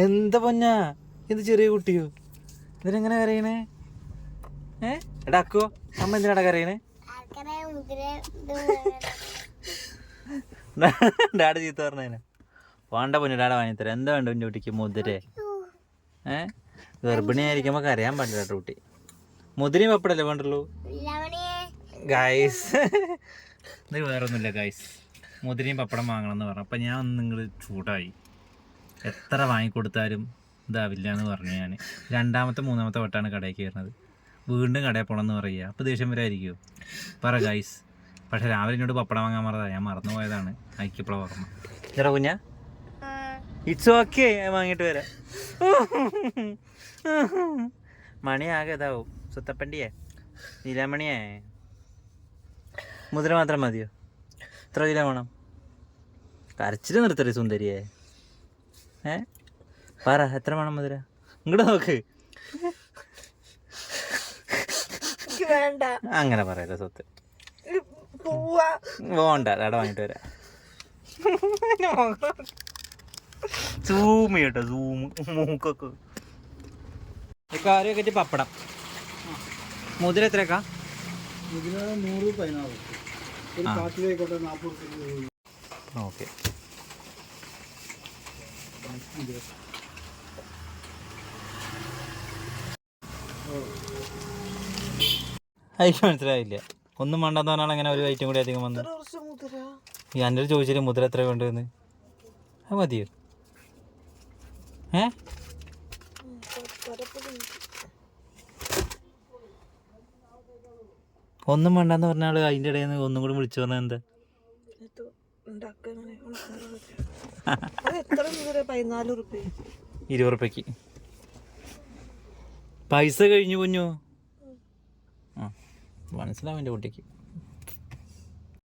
എന്താ പൊന്നാ, എന്ത് ചെറിയ കുട്ടിയോ, ഇതിനെങ്ങനെ കരയണേ? എടാക്കോ അമ്മ എന്തിനാടാ കരയണേ? ഡാഡ ചീത്ത പറഞ്ഞേനെ. വേണ്ട പൊന്നു, ഡാഡ വാങ്ങിത്തരാം. എന്താ വേണ്ട കുഞ്ഞു കുട്ടിക്ക്? മുതിരേ? ഗർഭിണിയായിരിക്കുമ്പോ കരയാൻ പാടില്ല കുട്ടി. മുതിരയും പപ്പടല്ലേ വേണ്ടുള്ളൂ ഗായ്സ്. ഇത് വേറൊന്നുമില്ല ഗായ്സ്, മുതിരയും പപ്പടം വാങ്ങണം എന്ന് പറഞ്ഞു. അപ്പം ഞാൻ ഒന്ന് നിങ്ങൾ ചൂടായി. എത്ര വാങ്ങിക്കൊടുത്താലും ഇതാവില്ല എന്ന് പറഞ്ഞു. ഞാൻ രണ്ടാമത്തെ മൂന്നാമത്തെ വട്ടമാണ് കടയിൽ കയറുന്നത്. വീണ്ടും കടയിൽ പോകണം എന്ന് പറയുക. അപ്പോൾ ദേഷ്യം വരായിരിക്കുമോ? പറ ഗായ്സ്. പക്ഷെ രാവിലെ എന്നോട് പപ്പടം വാങ്ങാൻ പറഞ്ഞതാണ്, ഞാൻ മറന്നു പോയതാണ്. അയക്കപ്പോഴാണ് ഓർമ്മ. ഇതാ കുഞ്ഞാ, ഇറ്റ്സ് ഓക്കെ, വാങ്ങിയിട്ട് വരാം. മണിയാകെ ഇതാവും സുത്തപ്പണ്ടിയേ, നീലാമണിയേ. മുതിര മാത്രം മതിയോ? എത്ര കിലോ വേണം? കരച്ചിൽ നിർത്തരുത് സുന്ദരിയെ. പറ, എത്ര വേണം മുതിര? ഇങ്ങോട്ട് നോക്ക്. അങ്ങനെ പറയല്ല സ്വത്ത്. പോണ്ട, ഡാഡ വാങ്ങിട്ട് വരാം. സൂമ് കേട്ടോ, സൂമ് മൂക്കൊക്കെ. കാര്യമൊക്കെ പപ്പടം. മുതിര എത്രയൊക്കെ? മുതിര 114. ഒരു 10 രൂപയ്ക്കോട്ടെ, 40 രൂപ. ഓക്കെ. എനിക്ക് മനസ്സിലായില്ല. ഒന്നും വേണ്ടെന്ന് പറഞ്ഞാൽ അങ്ങനെ ഒരു ഐറ്റം കൂടി അധികം വന്നു. ഈ എൻ്റെ ഒരു ചോദിച്ചിട്ട് മുതിര എത്ര വേണ്ടതെന്ന്. അത് മതിയോ? ഒന്നും വേണ്ടെന്ന് പറഞ്ഞാൽ അതിൻ്റെ ഇടയിൽ നിന്ന് ഒന്നും കൂടി വിളിച്ചു പറഞ്ഞാൽ എന്താ? 20 റുപ്യക്ക് പൈസ കഴിഞ്ഞു കുഞ്ഞു. മനസ്സിലാവും എൻ്റെ കുട്ടിക്ക്.